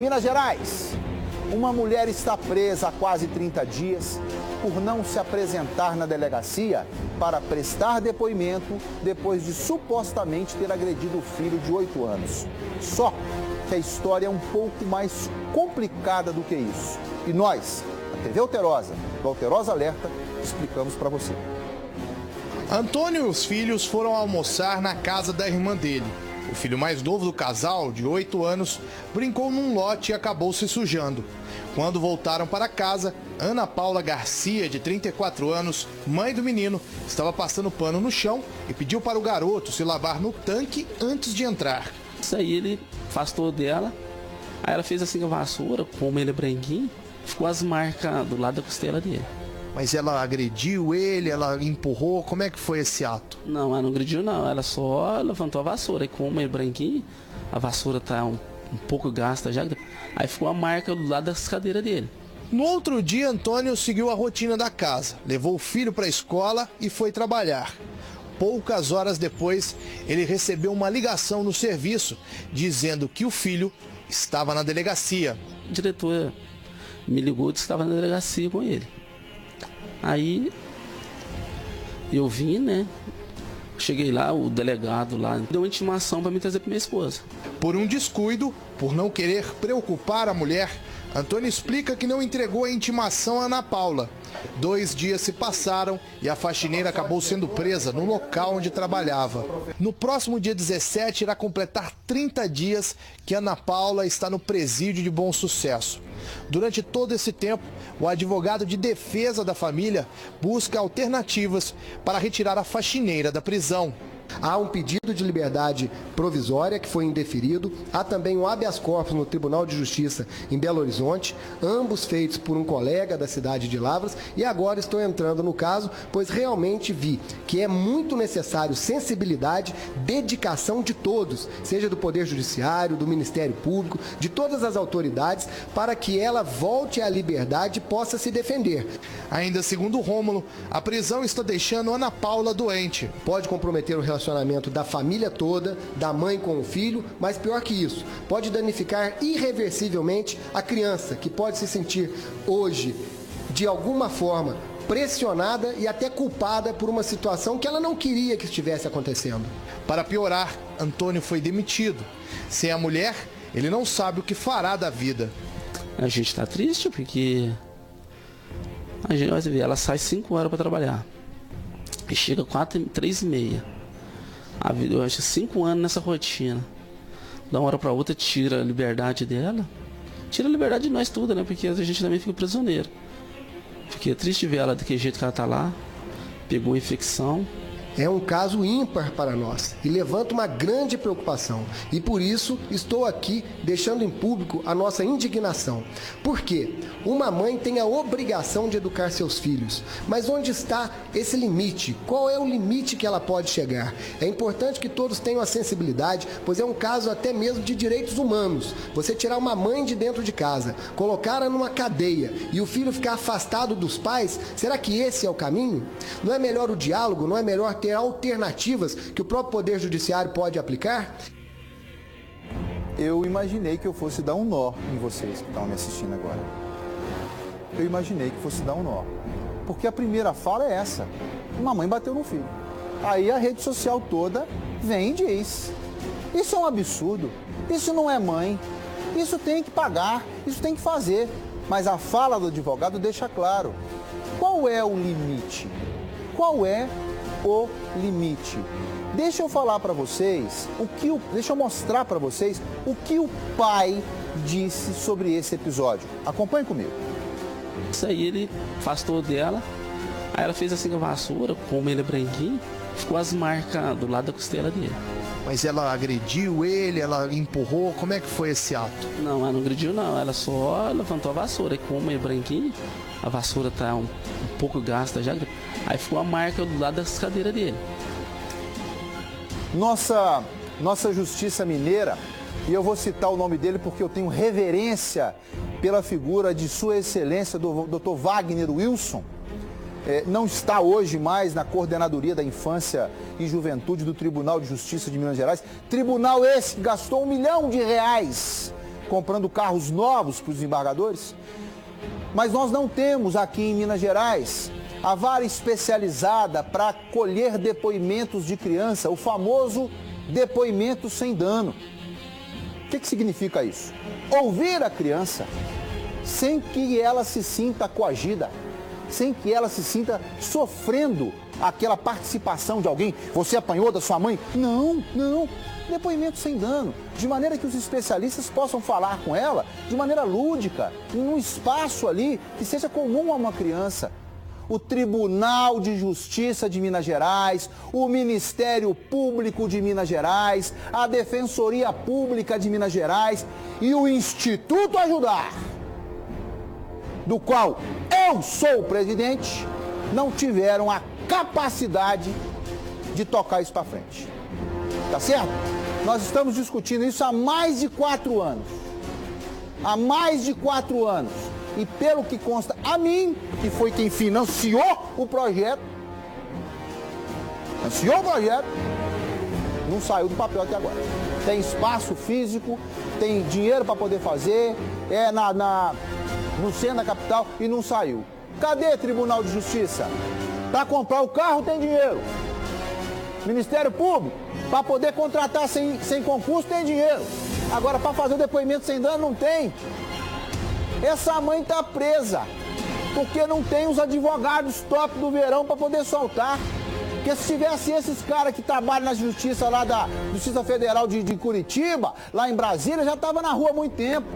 Minas Gerais, uma mulher está presa há quase 30 dias por não se apresentar na delegacia para prestar depoimento depois de supostamente ter agredido o filho de 8 anos. Só que a história é um pouco mais complicada do que isso. E nós, a TV Alterosa, do Alterosa Alerta, explicamos para você. Antônio e os filhos foram almoçar na casa da irmã dele. O filho mais novo do casal, de 8 anos, brincou num lote e acabou se sujando. Quando voltaram para casa, Ana Paula Garcia, de 34 anos, mãe do menino, estava passando pano no chão e pediu para o garoto se lavar no tanque antes de entrar. Isso aí ele afastou dela, aí ela fez assim com a vassoura, como ele é branquinho, ficou as marcas do lado da costela dele. Mas ela agrediu ele, ela empurrou, como é que foi esse ato? Não, ela não agrediu não, ela só levantou a vassoura, e como ele é branquinho, a vassoura tá um pouco gasta já, aí ficou a marca do lado das cadeiras dele. No outro dia, Antônio seguiu a rotina da casa, levou o filho para a escola e foi trabalhar. Poucas horas depois, ele recebeu uma ligação no serviço, dizendo que o filho estava na delegacia. O diretor me ligou e disse que estava na delegacia com ele. Aí eu vim, né? Cheguei lá, o delegado lá deu uma intimação para me trazer para minha esposa. Por um descuido, por não querer preocupar a mulher, Antônio explica que não entregou a intimação a Ana Paula. 2 dias se passaram e a faxineira acabou sendo presa no local onde trabalhava. No próximo dia 17 irá completar 30 dias que Ana Paula está no presídio de Bom Sucesso. Durante todo esse tempo, o advogado de defesa da família busca alternativas para retirar a faxineira da prisão. Há um pedido de liberdade provisória que foi indeferido, há também um habeas corpus no Tribunal de Justiça em Belo Horizonte, ambos feitos por um colega da cidade de Lavras, e agora estou entrando no caso, pois realmente vi que é muito necessário sensibilidade, dedicação de todos, seja do Poder Judiciário, do Ministério Público, de todas as autoridades, para que ela volte à liberdade e possa se defender. Ainda segundo Rômulo, a prisão está deixando Ana Paula doente. Pode comprometer o relacionamento da família toda, da mãe com o filho, mas pior que isso, pode danificar irreversivelmente a criança, que pode se sentir hoje, de alguma forma, pressionada e até culpada por uma situação que ela não queria que estivesse acontecendo. Para piorar, Antônio foi demitido. Sem a mulher, ele não sabe o que fará da vida. A gente tá triste porque a gente vai ver, ela sai 5 horas para trabalhar e chega 3h30. Eu acho 5 anos nessa rotina. Da uma hora para outra tira a liberdade dela, tira a liberdade de nós tudo, né? Porque a gente também fica prisioneiro. Fiquei triste de ver ela daquele jeito que ela tá lá, pegou infecção. É um caso ímpar para nós e levanta uma grande preocupação. E por isso estou aqui deixando em público a nossa indignação. Por quê? Uma mãe tem a obrigação de educar seus filhos. Mas onde está esse limite? Qual é o limite que ela pode chegar? É importante que todos tenham a sensibilidade, pois é um caso até mesmo de direitos humanos. Você tirar uma mãe de dentro de casa, colocá-la numa cadeia e o filho ficar afastado dos pais, será que esse é o caminho? Não é melhor o diálogo? Não é melhor ter alternativas que o próprio Poder Judiciário pode aplicar? Eu imaginei que eu fosse dar um nó em vocês que estão me assistindo agora. Eu imaginei que fosse dar um nó. Porque a primeira fala é essa. Uma mãe bateu no filho. Aí a rede social toda vem e diz: isso é um absurdo, isso não é mãe, isso tem que pagar, isso tem que fazer. Mas a fala do advogado deixa claro. Qual é o limite? Qual é o limite? Deixa eu falar para vocês, deixa eu mostrar para vocês o que o pai disse sobre esse episódio. Acompanhe comigo. Isso aí ele afastou dela, aí ela fez assim com a vassoura, como ele é branquinho, ficou as marcas do lado da costela dele. Mas ela agrediu ele, ela empurrou, como é que foi esse ato? Não, ela não agrediu não, ela só levantou a vassoura, e como ele é branquinho, a vassoura tá um pouco gasta já, aí ficou a marca do lado das cadeiras dele. Nossa Justiça Mineira, e eu vou citar o nome dele porque eu tenho reverência pela figura de Sua Excelência, do Dr. Wagner Wilson, não está hoje mais na Coordenadoria da Infância e Juventude do Tribunal de Justiça de Minas Gerais. Tribunal esse que gastou R$ 1 milhão comprando carros novos para os desembargadores. Mas nós não temos aqui em Minas Gerais a vara especializada para colher depoimentos de criança, o famoso depoimento sem dano. O que significa isso? Ouvir a criança sem que ela se sinta coagida, sem que ela se sinta sofrendo aquela participação de alguém. Você apanhou da sua mãe? Não. Depoimento sem dano, de maneira que os especialistas possam falar com ela de maneira lúdica, em um espaço ali que seja comum a uma criança. O Tribunal de Justiça de Minas Gerais, o Ministério Público de Minas Gerais, a Defensoria Pública de Minas Gerais e o Instituto Ajudar, do qual eu sou o presidente, não tiveram a capacidade de tocar isso para frente. Tá certo? Nós estamos discutindo isso há mais de 4 anos. Há mais de 4 anos. E pelo que consta a mim, que foi quem financiou o projeto, não saiu do papel até agora. Tem espaço físico, tem dinheiro para poder fazer, no centro da capital e não saiu. Cadê Tribunal de Justiça? Para comprar o carro tem dinheiro. Ministério Público, para poder contratar sem concurso tem dinheiro. Agora, para fazer o depoimento sem dano, não tem. Essa mãe está presa, porque não tem os advogados top do verão para poder soltar. Porque se tivesse esses caras que trabalham na justiça lá da Justiça Federal de Curitiba, lá em Brasília, já estava na rua há muito tempo.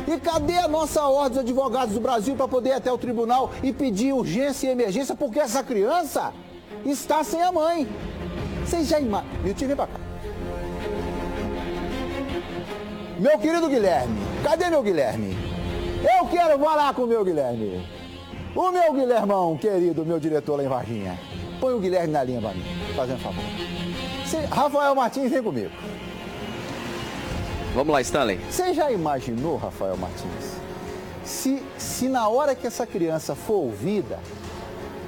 E cadê a nossa ordem dos advogados do Brasil para poder ir até o tribunal e pedir urgência e emergência, porque essa criança está sem a mãe? Vocês já imaginam? Milton, vem pra cá. Meu querido Guilherme, cadê meu Guilherme? Eu quero falar com o meu Guilherme. O meu Guilhermão, querido, meu diretor lá em Varginha. Põe o Guilherme na linha pra mim, fazendo favor. Rafael Martins, vem comigo. Vamos lá, Stanley. Você já imaginou, Rafael Martins, se na hora que essa criança for ouvida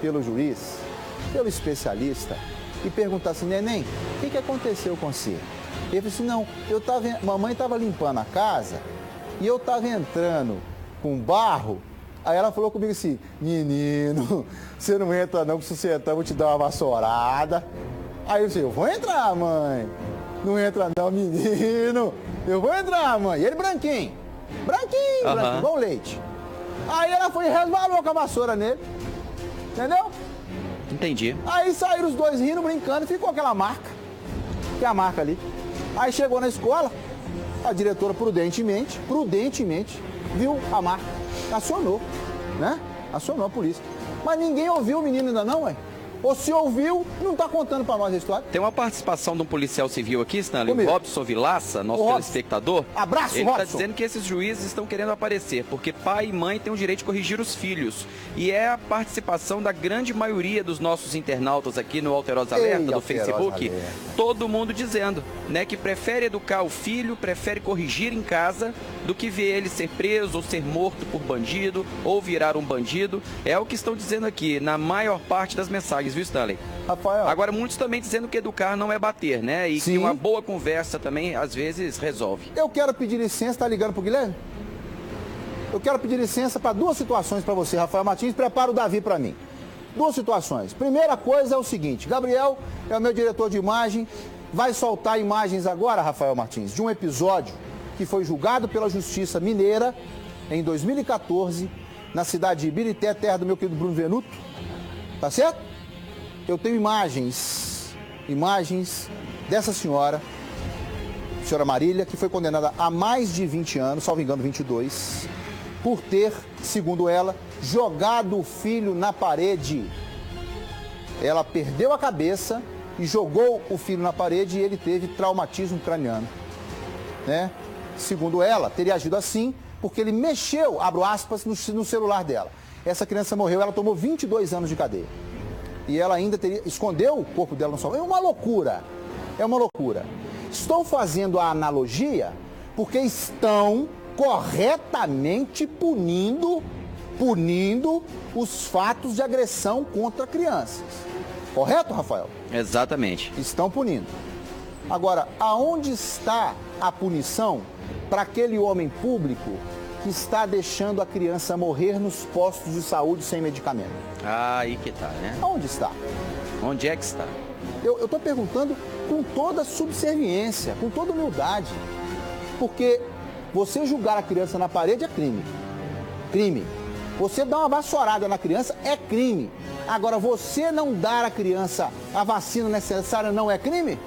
pelo juiz, pelo especialista, e perguntar assim, neném, o que aconteceu com você? Ele falou assim, não, mamãe estava limpando a casa e eu estava entrando com barro. Aí ela falou comigo assim, menino, você não entra não, que se você entrar eu vou te dar uma vassourada. Aí eu disse, eu vou entrar, mãe. Não entra não, menino. Eu vou entrar, mãe. E ele branquinho, igual leite. Aí ela foi e resvalou com a vassoura nele. Entendeu? Entendi. Aí saíram os dois rindo, brincando, e ficou aquela marca. Que é a marca ali. Aí chegou na escola, a diretora prudentemente, viu a marca. Acionou, né? Acionou a polícia. Mas ninguém ouviu o menino ainda não, ué. Ou se ouviu, não está contando para nós a história. Tem uma participação de um policial civil aqui, Stanley, Comigo. Robson Vilaça, nosso telespectador. Abraço, Ele Robson. está dizendo que esses juízes estão querendo aparecer, porque pai e mãe têm o direito de corrigir os filhos. E é a participação da grande maioria dos nossos internautas aqui no Alterosa Alerta, do Facebook. Alerta. Todo mundo dizendo, né, que prefere educar o filho, prefere corrigir em casa, do que ver ele ser preso ou ser morto por bandido, ou virar um bandido. É o que estão dizendo aqui, na maior parte das mensagens, viu, Stanley? Rafael. Agora, muitos também dizendo que educar não é bater, né? E Sim. que uma boa conversa também, às vezes, resolve. Eu quero pedir licença, tá ligando pro Guilherme? Eu quero pedir licença para 2 situações para você, Rafael Martins. Prepara o Davi para mim. 2 situações. Primeira coisa é o seguinte, Gabriel é o meu diretor de imagem, vai soltar imagens agora, Rafael Martins, de um episódio que foi julgado pela Justiça Mineira em 2014, na cidade de Ibirité, terra do meu querido Bruno Venuto. Tá certo? Eu tenho imagens dessa senhora Marília, que foi condenada a mais de 20 anos, salvo engano 22, por ter, segundo ela, jogado o filho na parede. Ela perdeu a cabeça e jogou o filho na parede e ele teve traumatismo craniano, né? Segundo ela, teria agido assim porque ele mexeu, abro aspas, no celular dela. Essa criança morreu, ela tomou 22 anos de cadeia. E ela ainda escondeu o corpo dela no sol. É uma loucura. Estou fazendo a analogia porque estão corretamente punindo os fatos de agressão contra crianças. Correto, Rafael? Exatamente. Estão punindo. Agora, aonde está a punição para aquele homem público que está deixando a criança morrer nos postos de saúde sem medicamento? Ah, aí que tá, né? Onde está? Onde é que está? Eu estou perguntando com toda subserviência, com toda humildade. Porque você julgar a criança na parede é crime. Crime. Você dar uma vassourada na criança é crime. Agora, você não dar à criança a vacina necessária não é crime?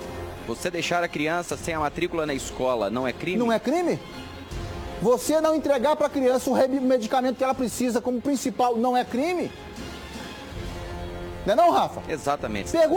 Você deixar a criança sem a matrícula na escola não é crime? Não é crime? Você não entregar para a criança o medicamento que ela precisa como principal não é crime? Não é não, Rafa? Exatamente. Pergunta